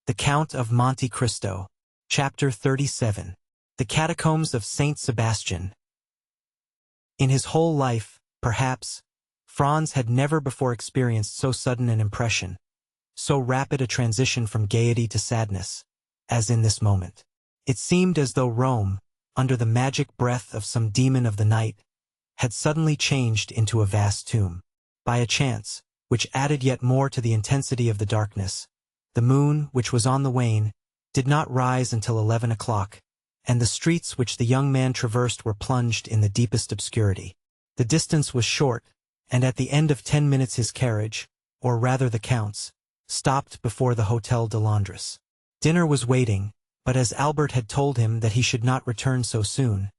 The Count of Monte Cristo. Chapter 37. The Catacombs of Saint Sebastian. In his whole life, perhaps, Franz had never before experienced so sudden an impression, so rapid a transition from gaiety to sadness, as in this moment. It seemed as though Rome, under the magic breath of some demon of the night, had suddenly changed into a vast tomb. By a chance, which added yet more to the intensity of the darkness, the moon, which was on the wane, did not rise until 11 o'clock, and the streets which the young man traversed were plunged in the deepest obscurity. The distance was short, and at the end of 10 minutes his carriage, or rather the Count's, stopped before the Hotel de Londres. Dinner was waiting, but as Albert had told him that he should not return so soon,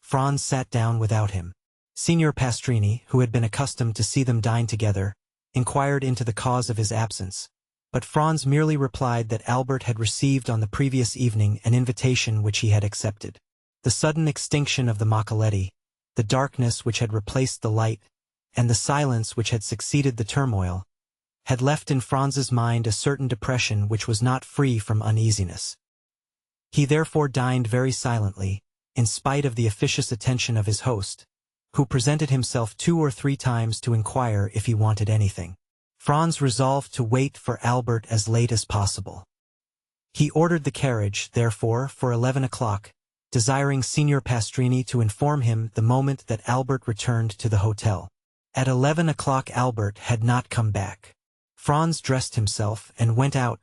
Franz sat down without him. Signor Pastrini, who had been accustomed to see them dine together, inquired into the cause of his absence, but Franz merely replied that Albert had received on the previous evening an invitation which he had accepted. The sudden extinction of the Macaletti, the darkness which had replaced the light, and the silence which had succeeded the turmoil, had left in Franz's mind a certain depression which was not free from uneasiness. He therefore dined very silently, in spite of the officious attention of his host, who presented himself 2 or 3 times to inquire if he wanted anything. Franz resolved to wait for Albert as late as possible. He ordered the carriage, therefore, for 11 o'clock, desiring Signor Pastrini to inform him the moment that Albert returned to the hotel. At 11 o'clock Albert had not come back. Franz dressed himself and went out,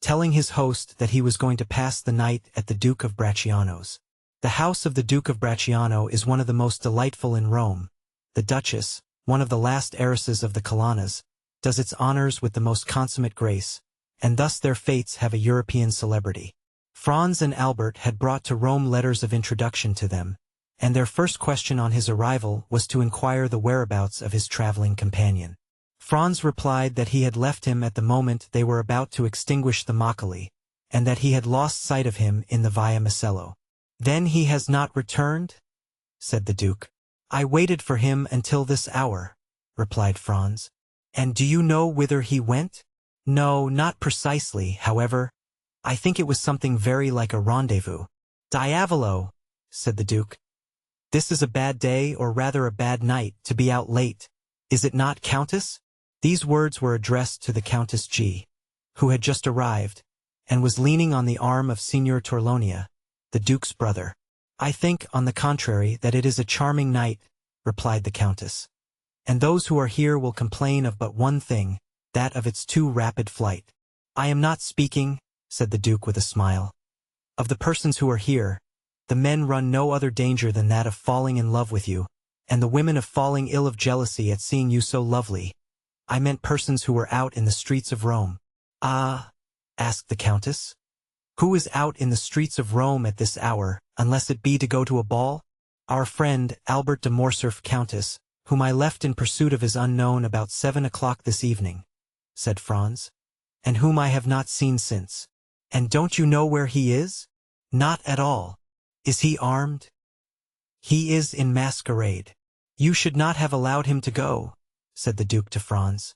telling his host that he was going to pass the night at the Duke of Bracciano's. The house of the Duke of Bracciano is one of the most delightful in Rome. The Duchess, one of the last heiresses of the Colonnas, does its honors with the most consummate grace, and thus their fates have a European celebrity. Franz and Albert had brought to Rome letters of introduction to them, and their first question on his arrival was to inquire the whereabouts of his traveling companion. Franz replied that he had left him at the moment they were about to extinguish the Macaulay, and that he had lost sight of him in the Via Macello. "Then he has not returned?" said the Duke. "I waited for him until this hour," replied Franz. "And do you know whither he went?" "No, not precisely, however. I think it was something very like a rendezvous." "Diavolo," said the Duke. "This is a bad day, or rather a bad night, to be out late. Is it not, Countess?" These words were addressed to the Countess G., who had just arrived, and was leaning on the arm of Signor Torlonia, the Duke's brother. "I think, on the contrary, that it is a charming night," replied the Countess. "And those who are here will complain of but one thing, that of its too rapid flight." "I am not speaking," said the Duke with a smile, "of the persons who are here. The men run no other danger than that of falling in love with you, and the women of falling ill of jealousy at seeing you so lovely. I meant persons who were out in the streets of Rome." "Ah?" asked the Countess. "Who is out in the streets of Rome at this hour, unless it be to go to a ball?" "Our friend, Albert de Morcerf, Countess, whom I left in pursuit of his unknown about 7 o'clock this evening," said Franz, "and whom I have not seen since." "And don't you know where he is?" "Not at all." "Is he armed?" "He is in masquerade." "You should not have allowed him to go," said the Duke to Franz.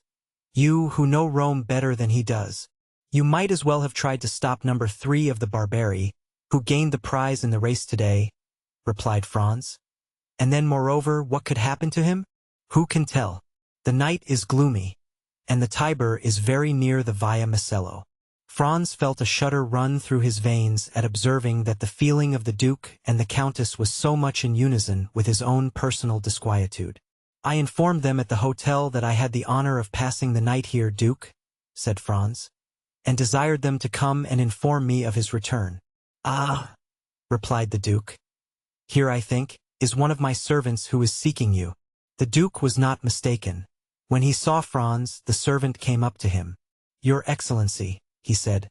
"You, who know Rome better than he does. You might as well have tried to stop number 3 of the Barberi, who gained the prize in the race today," replied Franz. "And then, moreover, what could happen to him? Who can tell? The night is gloomy, and the Tiber is very near the Via Macello." Franz felt a shudder run through his veins at observing that the feeling of the Duke and the Countess was so much in unison with his own personal disquietude. "I informed them at the hotel that I had the honor of passing the night here, Duke," said Franz, "and desired them to come and inform me of his return." "Ah," replied the Duke. "Here, I think, is one of my servants who is seeking you." The Duke was not mistaken. When he saw Franz, the servant came up to him. "Your Excellency," he said,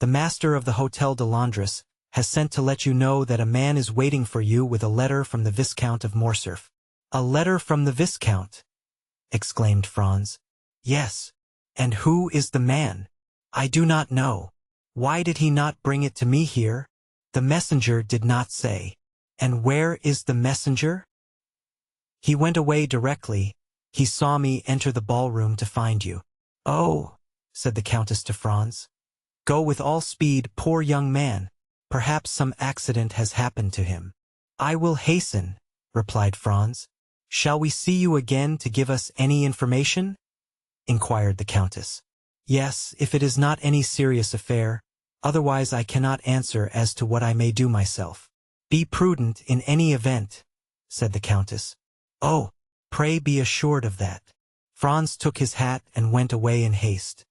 "the master of the Hotel de Londres has sent to let you know that a man is waiting for you with a letter from the Viscount of Morcerf." "A letter from the Viscount?" exclaimed Franz. "Yes." "And who is the man?" "I do not know." "Why did he not bring it to me here?" "The messenger did not say." "And where is the messenger?" "He went away directly. He saw me enter the ballroom to find you." "Oh," said the Countess to Franz. Go with all speed, poor young man. Perhaps some accident has happened to him. I will hasten, replied Franz. Shall we see you again to give us any information? Inquired the Countess. Yes, if it is not any serious affair, otherwise I cannot answer as to what I may do myself. Be prudent in any event, said the Countess. Oh, pray be assured of that. Franz took his hat and went away in haste.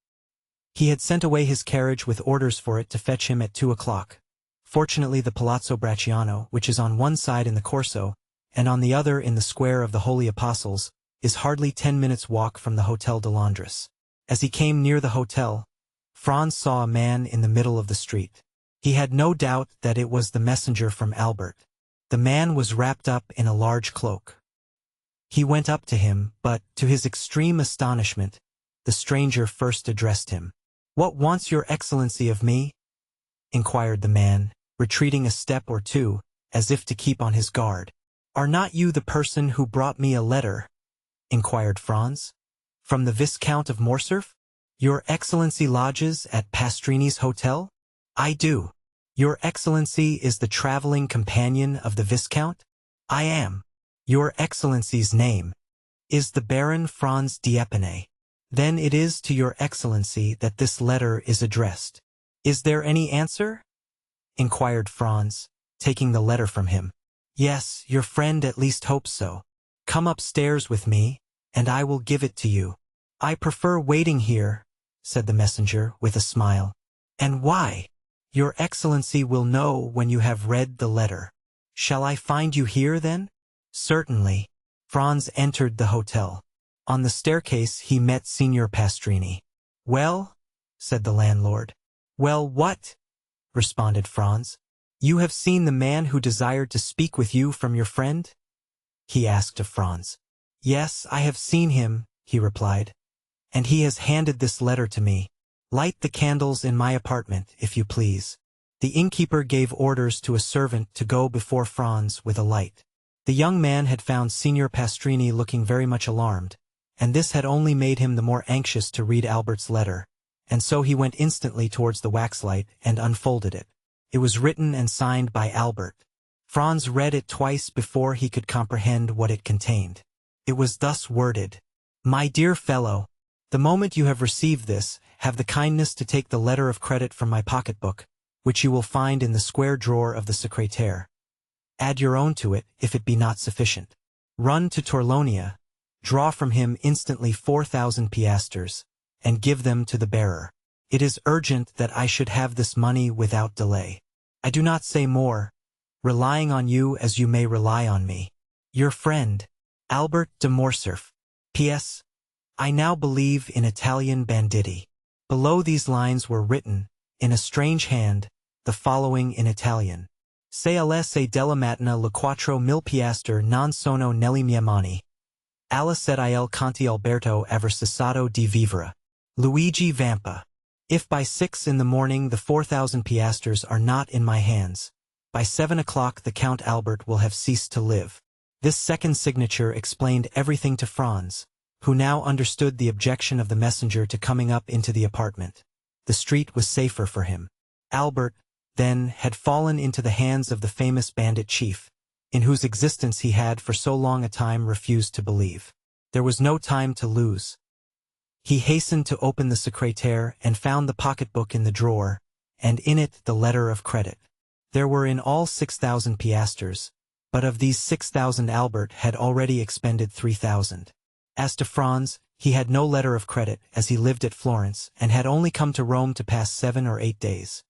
He had sent away his carriage with orders for it to fetch him at 2 o'clock. Fortunately the Palazzo Bracciano, which is on one side in the Corso, and on the other in the Square of the Holy Apostles, is hardly 10 minutes' walk from the Hotel de Londres. As he came near the hotel, Franz saw a man in the middle of the street. He had no doubt that it was the messenger from Albert. The man was wrapped up in a large cloak. He went up to him, but, to his extreme astonishment, the stranger first addressed him. "What wants your excellency of me?" inquired the man, retreating a step or two, as if to keep on his guard. "Are not you the person who brought me a letter?" inquired Franz. "From the Viscount of Morcerf? Your excellency lodges at Pastrini's hotel?" "I do." "Your excellency is the traveling companion of the Viscount?" "I am." "Your excellency's name is the Baron Franz d'Épinay. Then it is to your excellency that this letter is addressed." "Is there any answer?" inquired Franz, taking the letter from him. "Yes, your friend at least hopes so. Come upstairs with me, and I will give it to you." "I prefer waiting here," said the messenger with a smile. "And why?" "Your excellency will know when you have read the letter." "Shall I find you here, then?" "Certainly." Franz entered the hotel. On the staircase he met Signor Pastrini. "Well?" said the landlord. "Well, what?" responded Franz. "You have seen the man who desired to speak with you from your friend?" he asked of Franz. "Yes, I have seen him," he replied. "And he has handed this letter to me. Light the candles in my apartment, if you please." The innkeeper gave orders to a servant to go before Franz with a light. The young man had found Signor Pastrini looking very much alarmed, and this had only made him the more anxious to read Albert's letter, and so he went instantly towards the waxlight and unfolded it. It was written and signed by Albert. Franz read it twice before he could comprehend what it contained. It was thus worded: "My dear fellow, the moment you have received this, have the kindness to take the letter of credit from my pocketbook, which you will find in the square drawer of the secrétaire. Add your own to it, if it be not sufficient. Run to Torlonia, draw from him instantly 4,000 piasters, and give them to the bearer. It is urgent that I should have this money without delay. I do not say more, relying on you as you may rely on me. Your friend, Albert de Morcerf. P.S. I now believe in Italian banditti." Below these lines were written, in a strange hand, the following in Italian: "Se all'esse della mattina le 4.000 piastre non sono nelle mie mani. Alla sed il Conte Alberto aver cessato di vivere. Luigi Vampa." If by 6 in the morning the 4,000 piastres are not in my hands, by 7 o'clock the Count Albert will have ceased to live. This second signature explained everything to Franz, who now understood the objection of the messenger to coming up into the apartment. The street was safer for him. Albert, then, had fallen into the hands of the famous bandit chief, in whose existence he had for so long a time refused to believe. There was no time to lose. He hastened to open the secrétaire and found the pocketbook in the drawer, and in it the letter of credit. There were in all 6,000 piasters, but of these 6,000 Albert had already expended 3,000. As to Franz, he had no letter of credit, as he lived at Florence, and had only come to Rome to pass 7 or 8 days.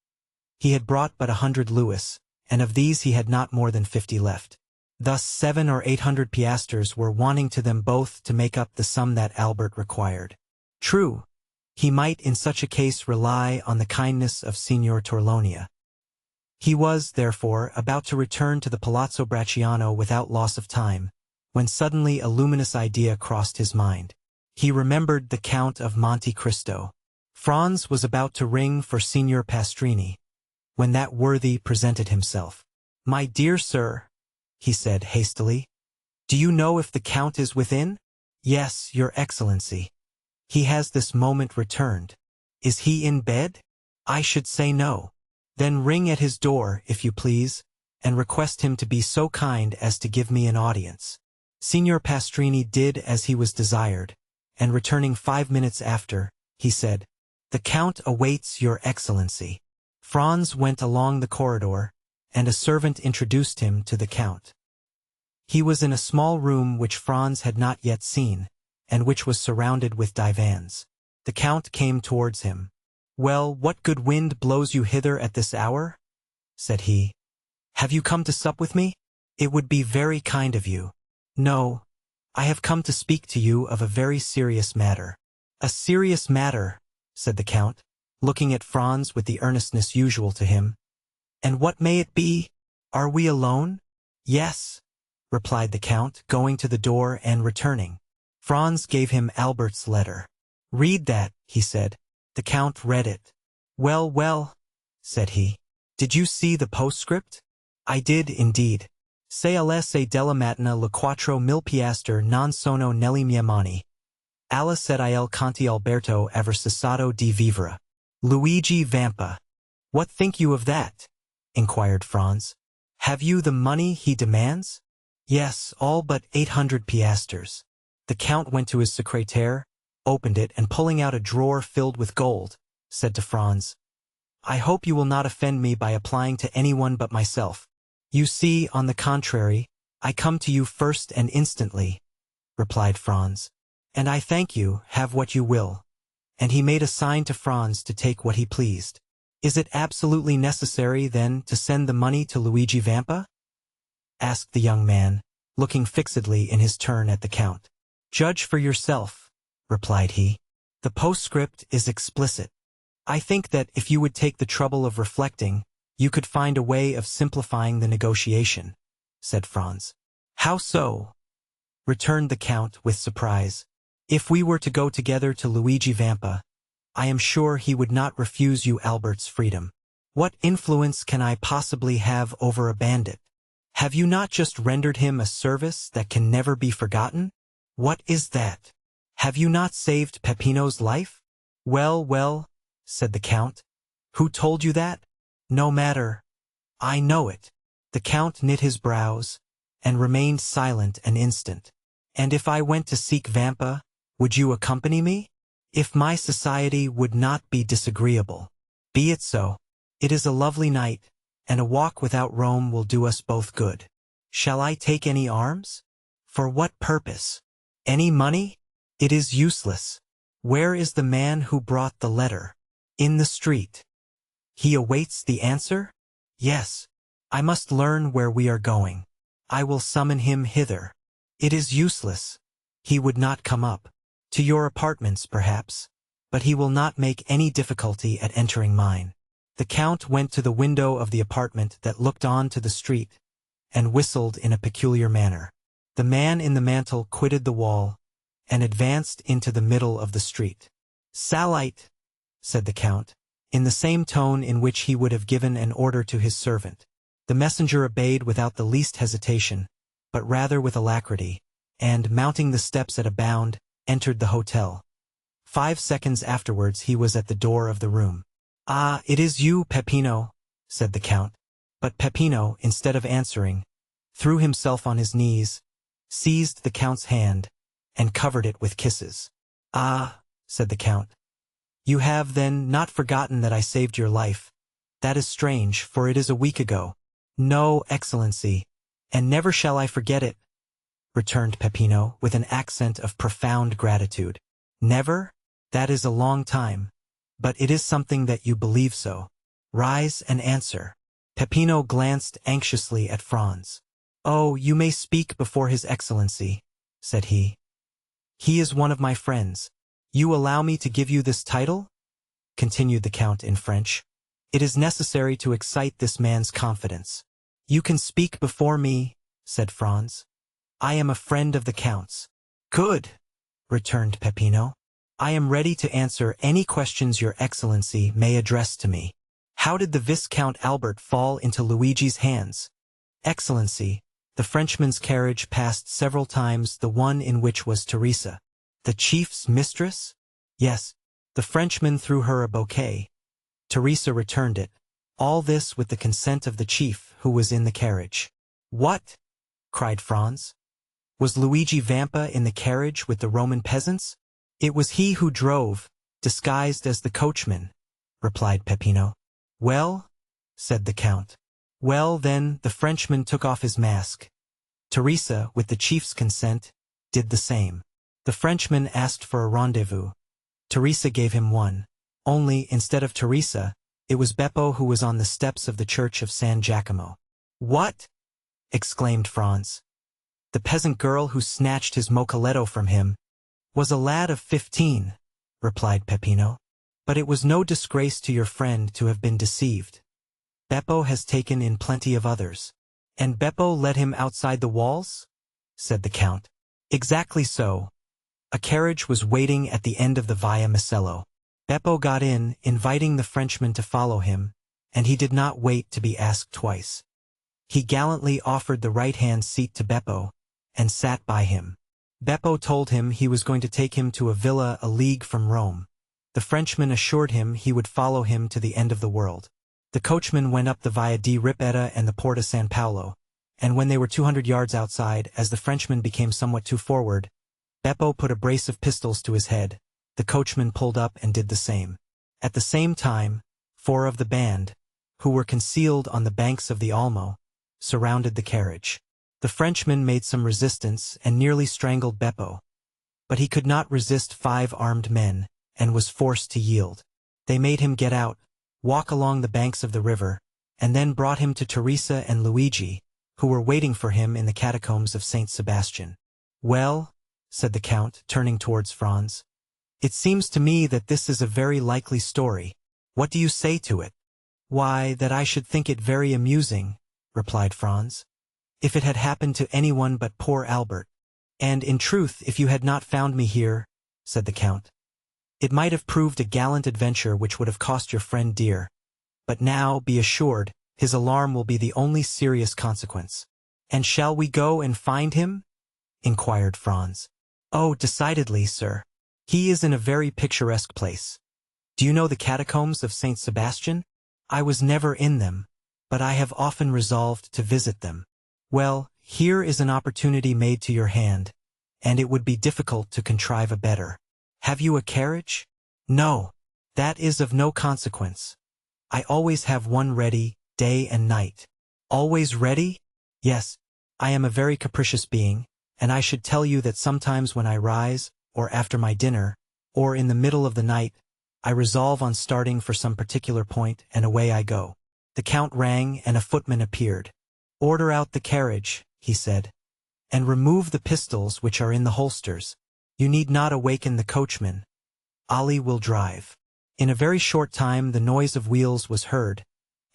He had brought but 100 louis, and of these he had not more than 50 left. Thus 700 or 800 piasters were wanting to them both to make up the sum that Albert required. True, he might in such a case rely on the kindness of Signor Torlonia. He was, therefore, about to return to the Palazzo Bracciano without loss of time, when suddenly a luminous idea crossed his mind. He remembered the Count of Monte Cristo. Franz was about to ring for Signor Pastrini, when that worthy presented himself. "My dear sir," he said hastily, "do you know if the Count is within?" "Yes, your excellency. He has this moment returned." "Is he in bed?" I should say no. Then ring at his door, if you please, and request him to be so kind as to give me an audience. Signor Pastrini did as he was desired, and returning 5 minutes after, he said, "The Count awaits your Excellency." Franz went along the corridor, and a servant introduced him to the Count. He was in a small room which Franz had not yet seen, and which was surrounded with divans. The Count came towards him. "Well, what good wind blows you hither at this hour?" said he. "Have you come to sup with me? It would be very kind of you." "No, I have come to speak to you of a very serious matter." "A serious matter," said the Count, looking at Franz with the earnestness usual to him. "And what may it be? Are we alone?" "Yes," replied the Count, going to the door and returning. Franz gave him Albert's letter. "Read that," he said. The Count read it. "Well, well," said he. "Did you see the postscript?" "I did, indeed. Se alle della mattina le 4.000 piastre non sono nelle mie mani. Alla sed il Conte Alberto aver cessato di vivere. Luigi Vampa." "What think you of that?" inquired Franz. "Have you the money he demands?" "Yes, all but 800 piastres." The Count went to his secrétaire, opened it, and pulling out a drawer filled with gold, said to Franz, "I hope you will not offend me by applying to anyone but myself. You see, on the contrary, I come to you first and instantly," replied Franz. "And I thank you, have what you will." And he made a sign to Franz to take what he pleased. "Is it absolutely necessary, then, to send the money to Luigi Vampa?" asked the young man, looking fixedly in his turn at the Count. "Judge for yourself," replied he. "The postscript is explicit. I think that if you would take the trouble of reflecting, you could find a way of simplifying the negotiation," said Franz. "How so?" returned the Count with surprise. "If we were to go together to Luigi Vampa, I am sure he would not refuse you Albert's freedom. What influence can I possibly have over a bandit? Have you not just rendered him a service that can never be forgotten?" "What is that? Have you not saved Peppino's life?" "Well, well," said the Count. "Who told you that?" "No matter. I know it." The Count knit his brows, and remained silent an instant. "And if I went to seek Vampa, would you accompany me?" "If my society would not be disagreeable." "Be it so. It is a lovely night, and a walk without Rome will do us both good. Shall I take any arms?" "For what purpose? Any money?" "It is useless." "Where is the man who brought the letter?" "In the street." "He awaits the answer?" "Yes." "I must learn where we are going. I will summon him hither." "It is useless. He would not come up." "To your apartments, perhaps. But he will not make any difficulty at entering mine." The Count went to the window of the apartment that looked on to the street, and whistled in a peculiar manner. The man in the mantle quitted the wall, and advanced into the middle of the street. "Salite," said the Count, in the same tone in which he would have given an order to his servant. The messenger obeyed without the least hesitation, but rather with alacrity, and, mounting the steps at a bound, entered the hotel. 5 seconds afterwards he was at the door of the room. "Ah, it is you, Peppino," said the Count. But Peppino, instead of answering, threw himself on his knees, seized the Count's hand, and covered it with kisses. "Ah," said the Count. "You have, then, not forgotten that I saved your life. That is strange, for it is a week ago." "No, Excellency, and never shall I forget it," returned Peppino, with an accent of profound gratitude. "Never? That is a long time. But it is something that you believe so. Rise and answer." Peppino glanced anxiously at Franz. "Oh, you may speak before His Excellency," said he. "He is one of my friends. You allow me to give you this title?" continued the Count in French. "It is necessary to excite this man's confidence." "You can speak before me," said Franz. "I am a friend of the Count's." "Good," returned Peppino. "I am ready to answer any questions your Excellency may address to me. How did the Viscount Albert fall into Luigi's hands?" "Excellency, the Frenchman's carriage passed several times, the one in which was Teresa." "The chief's mistress?" "Yes. The Frenchman threw her a bouquet. Teresa returned it. All this with the consent of the chief, who was in the carriage. "What?" cried Franz. "Was Luigi Vampa in the carriage with the Roman peasants?" "It was he who drove, disguised as the coachman," replied Peppino. "Well?" said the Count. "Well, then, the Frenchman took off his mask. Teresa, with the chief's consent, did the same. The Frenchman asked for a rendezvous. Teresa gave him one. Only, instead of Teresa, it was Beppo who was on the steps of the church of San Giacomo." "What?" exclaimed Franz. "The peasant girl who snatched his mocoletto from him was a lad of 15, replied Peppino. "But it was no disgrace to your friend to have been deceived. Beppo has taken in plenty of others." "And Beppo led him outside the walls?" said the Count. "Exactly so. A carriage was waiting at the end of the Via Macello. Beppo got in, inviting the Frenchman to follow him, and he did not wait to be asked twice. He gallantly offered the right-hand seat to Beppo, and sat by him. Beppo told him he was going to take him to a villa a league from Rome. The Frenchman assured him he would follow him to the end of the world. The coachman went up the Via di Ripetta and the Porta San Paolo, and when they were 200 yards outside, as the Frenchman became somewhat too forward, Beppo put a brace of pistols to his head. The coachman pulled up and did the same. At the same time, 4 of the band, who were concealed on the banks of the Almo, surrounded the carriage. The Frenchman made some resistance and nearly strangled Beppo, but he could not resist 5 armed men, and was forced to yield. They made him get out, walk along the banks of the river, and then brought him to Teresa and Luigi, who were waiting for him in the catacombs of St. Sebastian. "Well," said the Count, turning towards Franz, "it seems to me that this is a very likely story. What do you say to it?" "Why, that I should think it very amusing," replied Franz, "if it had happened to anyone but poor Albert. And, in truth, if you had not found me here," said the Count, "it might have proved a gallant adventure which would have cost your friend dear. But now, be assured, his alarm will be the only serious consequence." "And shall we go and find him?" inquired Franz. "Oh, decidedly, sir. He is in a very picturesque place. Do you know the catacombs of St. Sebastian? I was never in them, but I have often resolved to visit them. Well, here is an opportunity made to your hand, and it would be difficult to contrive a better. Have you a carriage?" "No. That is of no consequence. I always have one ready, day and night." "Always ready?" "Yes. I am a very capricious being, and I should tell you that sometimes when I rise, or after my dinner, or in the middle of the night, I resolve on starting for some particular point, and away I go." The Count rang, and a footman appeared. "Order out the carriage," he said, "and remove the pistols which are in the holsters. You need not awaken the coachman. Ali will drive." In a very short time the noise of wheels was heard,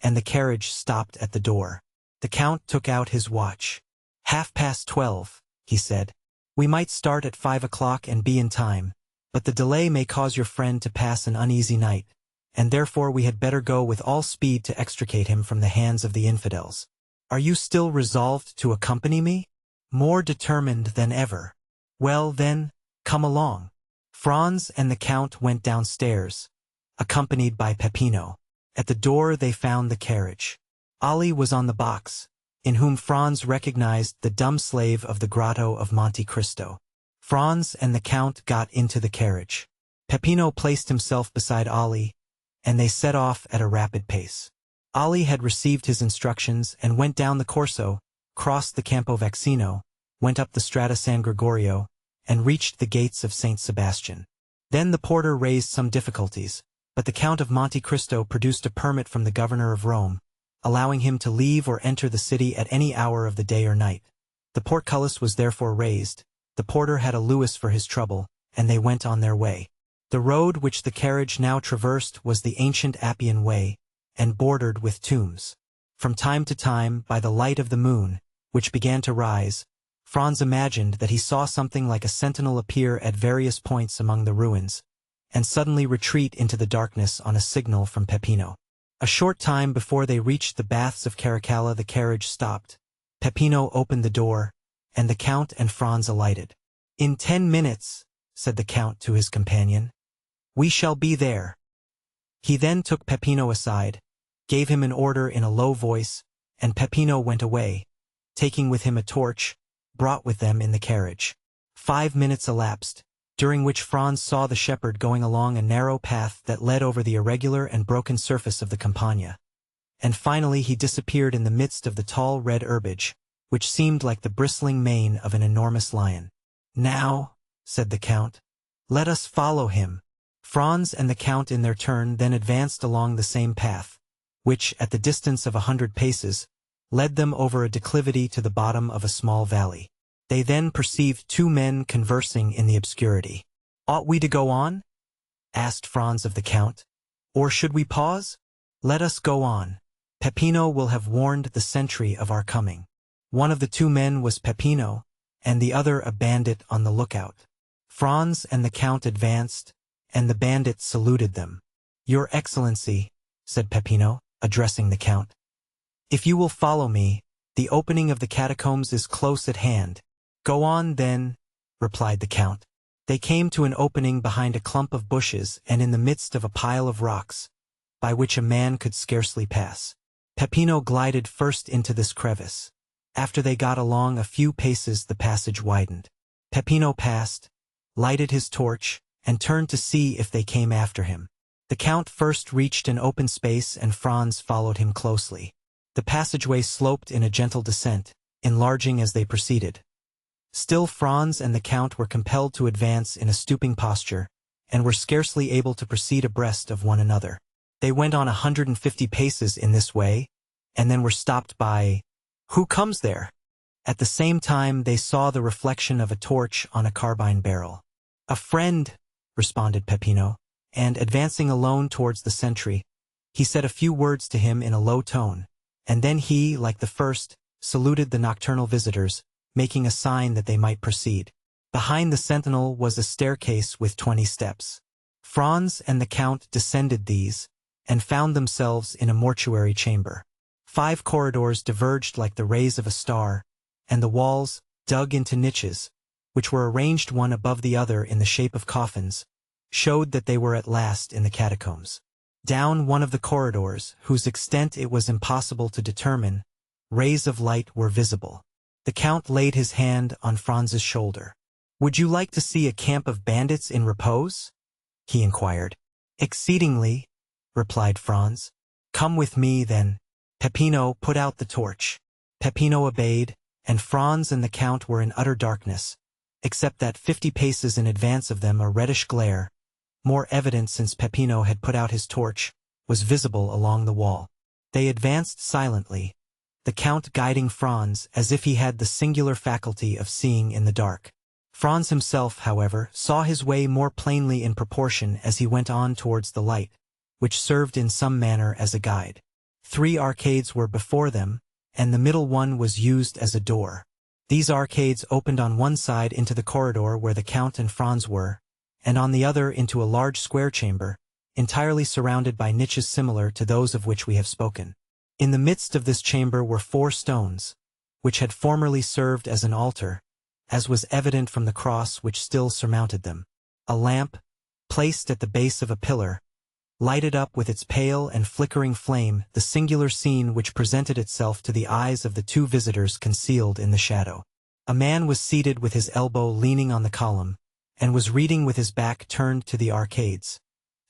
and the carriage stopped at the door. The Count took out his watch. 12:30, he said. "We might start at 5 o'clock and be in time, but the delay may cause your friend to pass an uneasy night, and therefore we had better go with all speed to extricate him from the hands of the infidels. Are you still resolved to accompany me?" "More determined than ever." "Well, then, come along." Franz and the Count went downstairs, accompanied by Peppino. At the door they found the carriage. Ali was on the box, in whom Franz recognized the dumb slave of the grotto of Monte Cristo. Franz and the Count got into the carriage. Peppino placed himself beside Ali, and they set off at a rapid pace. Ali had received his instructions and went down the Corso, crossed the Campo Vaccino, went up the Strada San Gregorio, and reached the gates of St. Sebastian. Then the porter raised some difficulties, but the Count of Monte Cristo produced a permit from the governor of Rome, allowing him to leave or enter the city at any hour of the day or night. The portcullis was therefore raised, the porter had a louis for his trouble, and they went on their way. The road which the carriage now traversed was the ancient Appian Way, and bordered with tombs. From time to time, by the light of the moon, which began to rise, Franz imagined that he saw something like a sentinel appear at various points among the ruins, and suddenly retreat into the darkness on a signal from Peppino. A short time before they reached the baths of Caracalla the carriage stopped. Peppino opened the door, and the Count and Franz alighted. "In 10 minutes, said the Count to his companion. "We shall be there." He then took Peppino aside, gave him an order in a low voice, and Peppino went away, taking with him a torch, brought with them in the carriage. 5 minutes elapsed, during which Franz saw the shepherd going along a narrow path that led over the irregular and broken surface of the Campagna. And finally he disappeared in the midst of the tall red herbage, which seemed like the bristling mane of an enormous lion. "Now," said the Count, "let us follow him." Franz and the Count in their turn then advanced along the same path, which, at the distance of 100 paces, led them over a declivity to the bottom of a small valley. They then perceived 2 men conversing in the obscurity. "Ought we to go on?" asked Franz of the Count. "Or should we pause?" "Let us go on. Peppino will have warned the sentry of our coming." One of the 2 men was Peppino, and the other a bandit on the lookout. Franz and the Count advanced, and the bandit saluted them. "Your Excellency," said Peppino, addressing the Count, "if you will follow me, the opening of the catacombs is close at hand." "Go on, then," replied the Count. They came to an opening behind a clump of bushes and in the midst of a pile of rocks, by which a man could scarcely pass. Peppino glided first into this crevice. After they got along a few paces the passage widened. Peppino passed, lighted his torch, and turned to see if they came after him. The Count first reached an open space and Franz followed him closely. The passageway sloped in a gentle descent, enlarging as they proceeded. Still Franz and the Count were compelled to advance in a stooping posture, and were scarcely able to proceed abreast of one another. They went on 150 paces in this way, and then were stopped by, "Who comes there?" At the same time they saw the reflection of a torch on a carbine barrel. "A friend," responded Peppino, and, advancing alone towards the sentry, he said a few words to him in a low tone, and then he, like the first, saluted the nocturnal visitors, making a sign that they might proceed. Behind the sentinel was a staircase with 20 steps. Franz and the Count descended these, and found themselves in a mortuary chamber. 5 corridors diverged like the rays of a star, and the walls, dug into niches, which were arranged one above the other in the shape of coffins, showed that they were at last in the catacombs. Down one of the corridors, whose extent it was impossible to determine, rays of light were visible. The Count laid his hand on Franz's shoulder. "Would you like to see a camp of bandits in repose?" he inquired. "Exceedingly," replied Franz. "Come with me, then." Peppino put out the torch. Peppino obeyed, and Franz and the Count were in utter darkness, except that 50 paces in advance of them a reddish glare, more evident since Peppino had put out his torch, was visible along the wall. They advanced silently, the Count guiding Franz as if he had the singular faculty of seeing in the dark. Franz himself, however, saw his way more plainly in proportion as he went on towards the light, which served in some manner as a guide. 3 arcades were before them, and the middle one was used as a door. These arcades opened on one side into the corridor where the Count and Franz were, and on the other into a large square chamber, entirely surrounded by niches similar to those of which we have spoken. In the midst of this chamber were 4 stones, which had formerly served as an altar, as was evident from the cross which still surmounted them. A lamp, placed at the base of a pillar, lighted up with its pale and flickering flame the singular scene which presented itself to the eyes of the 2 visitors concealed in the shadow. A man was seated with his elbow leaning on the column, and was reading with his back turned to the arcades,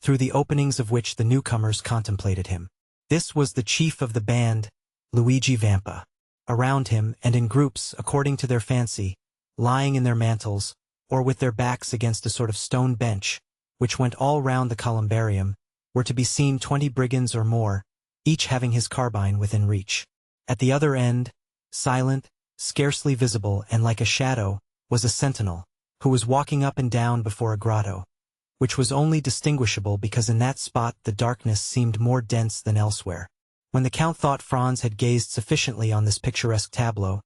through the openings of which the newcomers contemplated him. This was the chief of the band, Luigi Vampa. Around him, and in groups according to their fancy, lying in their mantles, or with their backs against a sort of stone bench, which went all round the columbarium, were to be seen 20 brigands or more, each having his carbine within reach. At the other end, silent, scarcely visible and like a shadow, was a sentinel, who was walking up and down before a grotto, which was only distinguishable because in that spot the darkness seemed more dense than elsewhere. When the Count thought Franz had gazed sufficiently on this picturesque tableau,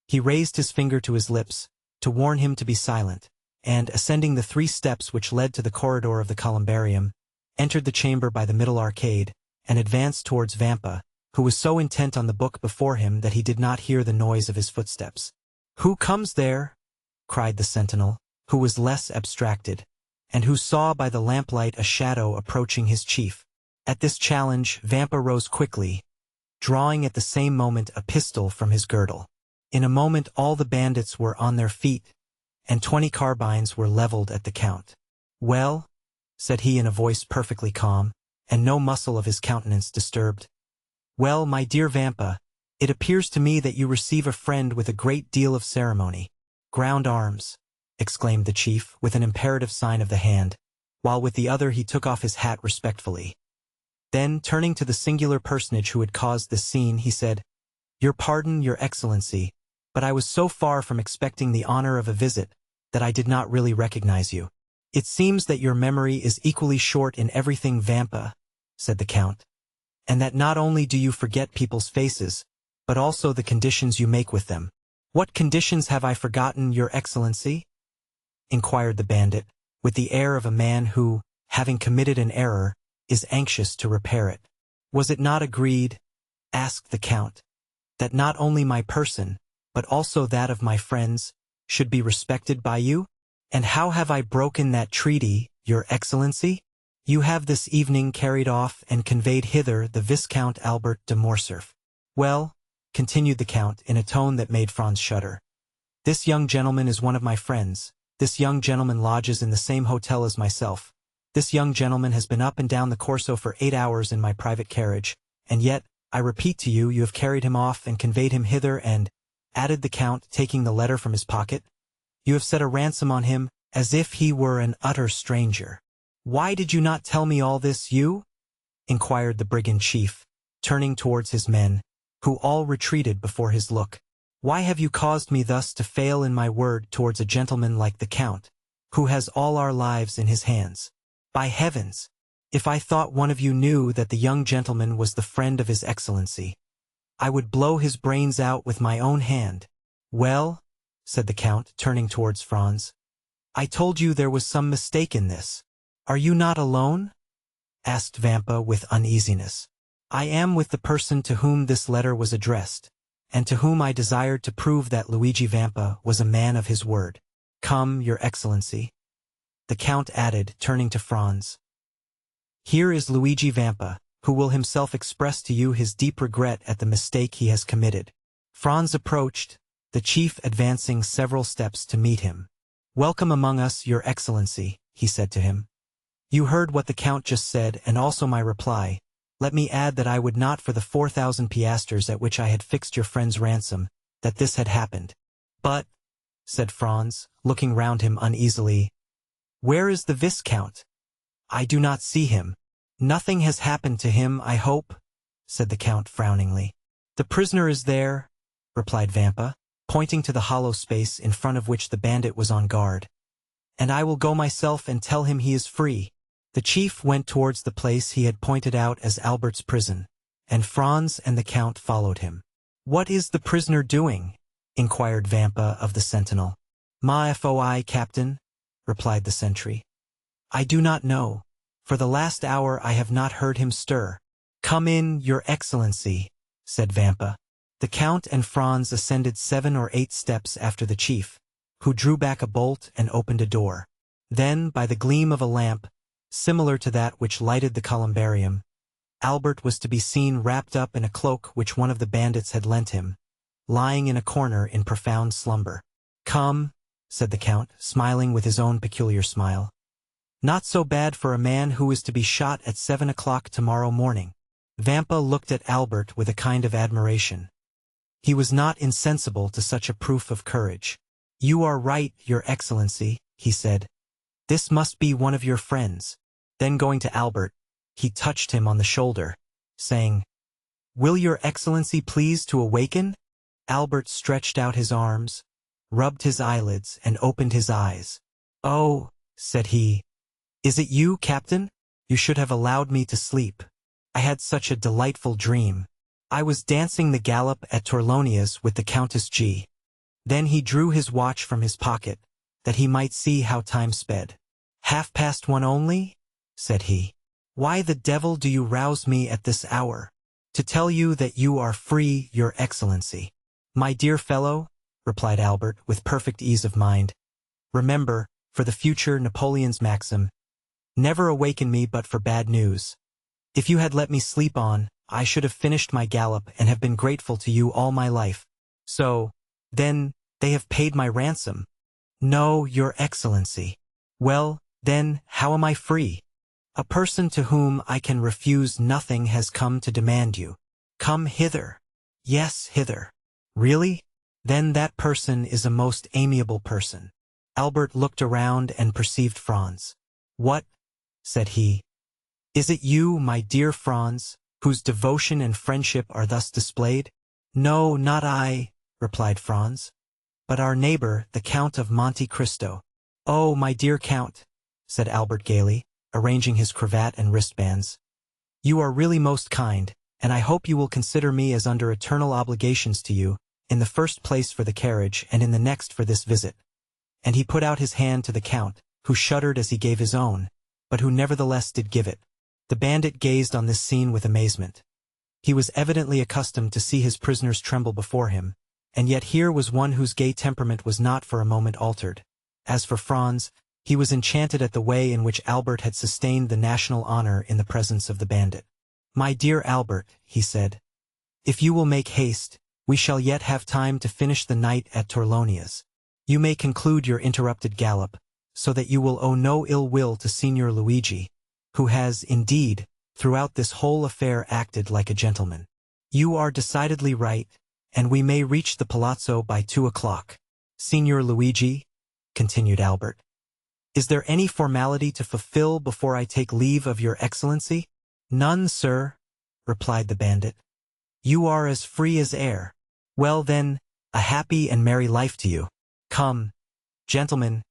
he raised his finger to his lips, to warn him to be silent, and, ascending the 3 steps which led to the corridor of the columbarium, entered the chamber by the middle arcade, and advanced towards Vampa, who was so intent on the book before him that he did not hear the noise of his footsteps. "Who comes there?" cried the sentinel, who was less abstracted, and who saw by the lamplight a shadow approaching his chief. At this challenge, Vampa rose quickly, drawing at the same moment a pistol from his girdle. In a moment all the bandits were on their feet, and 20 carbines were leveled at the Count. "Well," said he in a voice perfectly calm, and no muscle of his countenance disturbed. "Well, my dear Vampa, it appears to me that you receive a friend with a great deal of ceremony." "Ground arms," exclaimed the chief, with an imperative sign of the hand, while with the other he took off his hat respectfully. Then, turning to the singular personage who had caused this scene, he said, "Your pardon, your excellency, but I was so far from expecting the honor of a visit that I did not really recognize you." "It seems that your memory is equally short in everything, Vampa," said the Count, "and that not only do you forget people's faces, but also the conditions you make with them." "What conditions have I forgotten, your excellency?" inquired the bandit, with the air of a man who, having committed an error, is anxious to repair it. "Was it not agreed," asked the Count, "that not only my person, but also that of my friends, should be respected by you? And how have I broken that treaty, your excellency? You have this evening carried off and conveyed hither the Viscount Albert de Morcerf." "Well," continued the Count in a tone that made Franz shudder, "this young gentleman is one of my friends. This young gentleman lodges in the same hotel as myself. This young gentleman has been up and down the Corso for 8 hours in my private carriage, and yet, I repeat to you, you have carried him off and conveyed him hither and," added the Count, taking the letter from his pocket, "you have set a ransom on him as if he were an utter stranger." "Why did you not tell me all this, you?" inquired the brigand chief, turning towards his men, who all retreated before his look. "Why have you caused me thus to fail in my word towards a gentleman like the Count, who has all our lives in his hands? By heavens, if I thought one of you knew that the young gentleman was the friend of his excellency, I would blow his brains out with my own hand." "Well," said the Count, turning towards Franz, "I told you there was some mistake in this." "Are you not alone?" asked Vampa with uneasiness. "I am with the person to whom this letter was addressed, and to whom I desired to prove that Luigi Vampa was a man of his word. Come, your excellency," the Count added, turning to Franz. "Here is Luigi Vampa, who will himself express to you his deep regret at the mistake he has committed." Franz approached, the chief advancing several steps to meet him. "Welcome among us, your excellency," he said to him. "You heard what the Count just said, and also my reply. Let me add that I would not for the 4,000 piastres at which I had fixed your friend's ransom, that this had happened." "But," said Franz, looking round him uneasily, "where is the Viscount? I do not see him." "Nothing has happened to him, I hope," said the Count frowningly. "The prisoner is there," replied Vampa, pointing to the hollow space in front of which the bandit was on guard. "And I will go myself and tell him he is free." The chief went towards the place he had pointed out as Albert's prison, and Franz and the Count followed him. "What is the prisoner doing?" inquired Vampa of the sentinel. "Ma foi, captain," replied the sentry. "I do not know. For the last hour I have not heard him stir." "Come in, your excellency," said Vampa. The Count and Franz ascended 7 or 8 steps after the chief, who drew back a bolt and opened a door. Then, by the gleam of a lamp, similar to that which lighted the columbarium, Albert was to be seen wrapped up in a cloak which one of the bandits had lent him, lying in a corner in profound slumber. "Come," said the Count, smiling with his own peculiar smile. "Not so bad for a man who is to be shot at 7 o'clock tomorrow morning." Vampa looked at Albert with a kind of admiration. He was not insensible to such a proof of courage. "You are right, your excellency," he said. "This must be one of your friends." Then going to Albert, he touched him on the shoulder, saying, "Will your excellency please to awaken?" Albert stretched out his arms, rubbed his eyelids, and opened his eyes. "Oh," said he, "is it you, captain? You should have allowed me to sleep. I had such a delightful dream. I was dancing the galop at Torlonia's with the Countess G." Then he drew his watch from his pocket, that he might see how time sped. "1:30 only?" said he. "Why the devil do you rouse me at this hour?" "To tell you that you are free, your excellency." "My dear fellow," replied Albert, with perfect ease of mind, "remember, for the future, Napoleon's maxim, 'Never awaken me but for bad news.'" If you had let me sleep on, I should have finished my gallop and have been grateful to you all my life. So, then, they have paid my ransom. No, Your Excellency. Well, then, how am I free? A person to whom I can refuse nothing has come to demand you. Come hither. Yes, hither. Really? Then that person is a most amiable person. Albert looked around and perceived Franz. What? Said he. Is it you, my dear Franz, whose devotion and friendship are thus displayed? No, not I, replied Franz, but our neighbor, the Count of Monte Cristo. Oh, my dear Count, said Albert gaily, arranging his cravat and wristbands. You are really most kind, and I hope you will consider me as under eternal obligations to you, in the first place for the carriage and in the next for this visit. And he put out his hand to the Count, who shuddered as he gave his own, but who nevertheless did give it. The bandit gazed on this scene with amazement. He was evidently accustomed to see his prisoners tremble before him, and yet here was one whose gay temperament was not for a moment altered. As for Franz, he was enchanted at the way in which Albert had sustained the national honor in the presence of the bandit. My dear Albert, he said, if you will make haste, we shall yet have time to finish the night at Torlonia's. You may conclude your interrupted gallop, so that you will owe no ill will to Signor Luigi, who has, indeed, throughout this whole affair acted like a gentleman. You are decidedly right, and we may reach the palazzo by 2 o'clock. Signor Luigi, continued Albert, is there any formality to fulfill before I take leave of Your Excellency? None, sir, replied the bandit. You are as free as air. Well then, a happy and merry life to you. Come, gentlemen,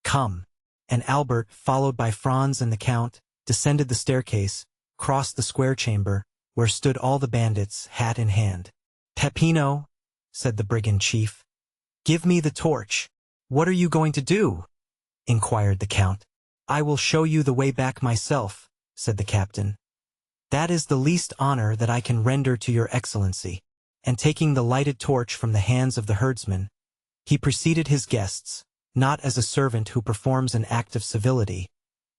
come. And Albert, followed by Franz and the Count, descended the staircase, crossed the square chamber, where stood all the bandits, hat in hand. Peppino, said the brigand chief, give me the torch. What are you going to do? Inquired the Count. I will show you the way back myself, said the captain. That is the least honor that I can render to Your Excellency. And taking the lighted torch from the hands of the herdsman, he preceded his guests, not as a servant who performs an act of civility,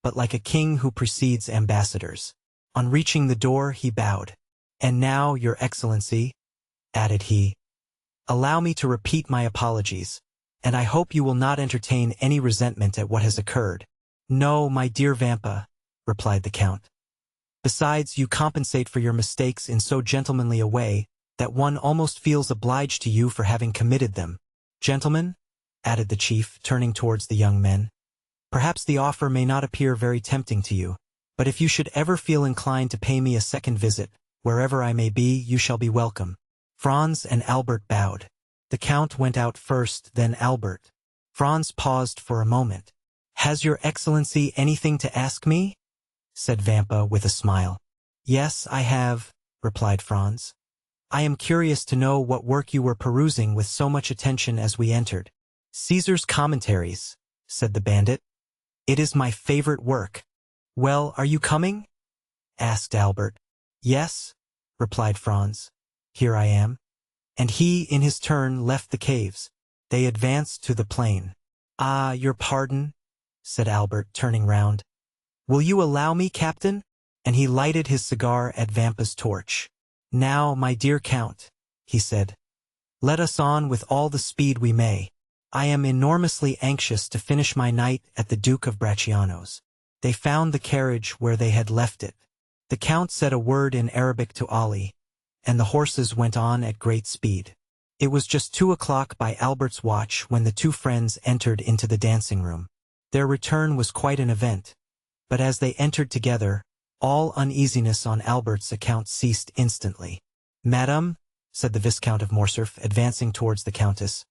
but like a king who precedes ambassadors. On reaching the door he bowed. And now, Your Excellency, added he, allow me to repeat my apologies, and I hope you will not entertain any resentment at what has occurred. No, my dear Vampa, replied the Count. Besides, you compensate for your mistakes in so gentlemanly a way that one almost feels obliged to you for having committed them. Gentlemen, added the chief, turning towards the young men, perhaps the offer may not appear very tempting to you, but if you should ever feel inclined to pay me a second visit, wherever I may be, you shall be welcome. Franz and Albert bowed. The Count went out first, then Albert. Franz paused for a moment. Has Your Excellency anything to ask me? Said Vampa with a smile. Yes, I have, replied Franz. I am curious to know what work you were perusing with so much attention as we entered. Caesar's Commentaries, said the bandit. It is my favorite work. Well, are you coming? Asked Albert. Yes, replied Franz. Here I am. And he, in his turn, left the caves. They advanced to the plain. Ah, your pardon, said Albert, turning round. Will you allow me, Captain? And he lighted his cigar at Vampa's torch. Now, my dear Count, he said, let us on with all the speed we may. I am enormously anxious to finish my night at the Duke of Bracciano's. They found the carriage where they had left it. The Count said a word in Arabic to Ali, and the horses went on at great speed. It was just 2 o'clock by Albert's watch when the two friends entered into the dancing room. Their return was quite an event, but as they entered together, all uneasiness on Albert's account ceased instantly. Madame, said the Viscount of Morcerf, advancing towards the Countess,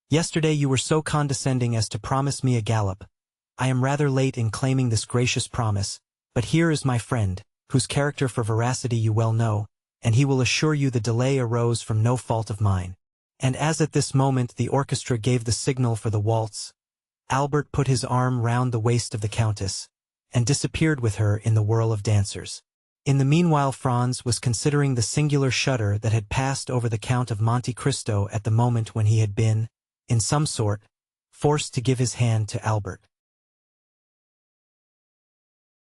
yesterday you were so condescending as to promise me a gallop. I am rather late in claiming this gracious promise, but here is my friend, whose character for veracity you well know, and he will assure you the delay arose from no fault of mine. And as at this moment the orchestra gave the signal for the waltz, Albert put his arm round the waist of the Countess, and disappeared with her in the whirl of dancers. In the meanwhile Franz was considering the singular shudder that had passed over the Count of Monte Cristo at the moment when he had been, in some sort, forced to give his hand to Albert.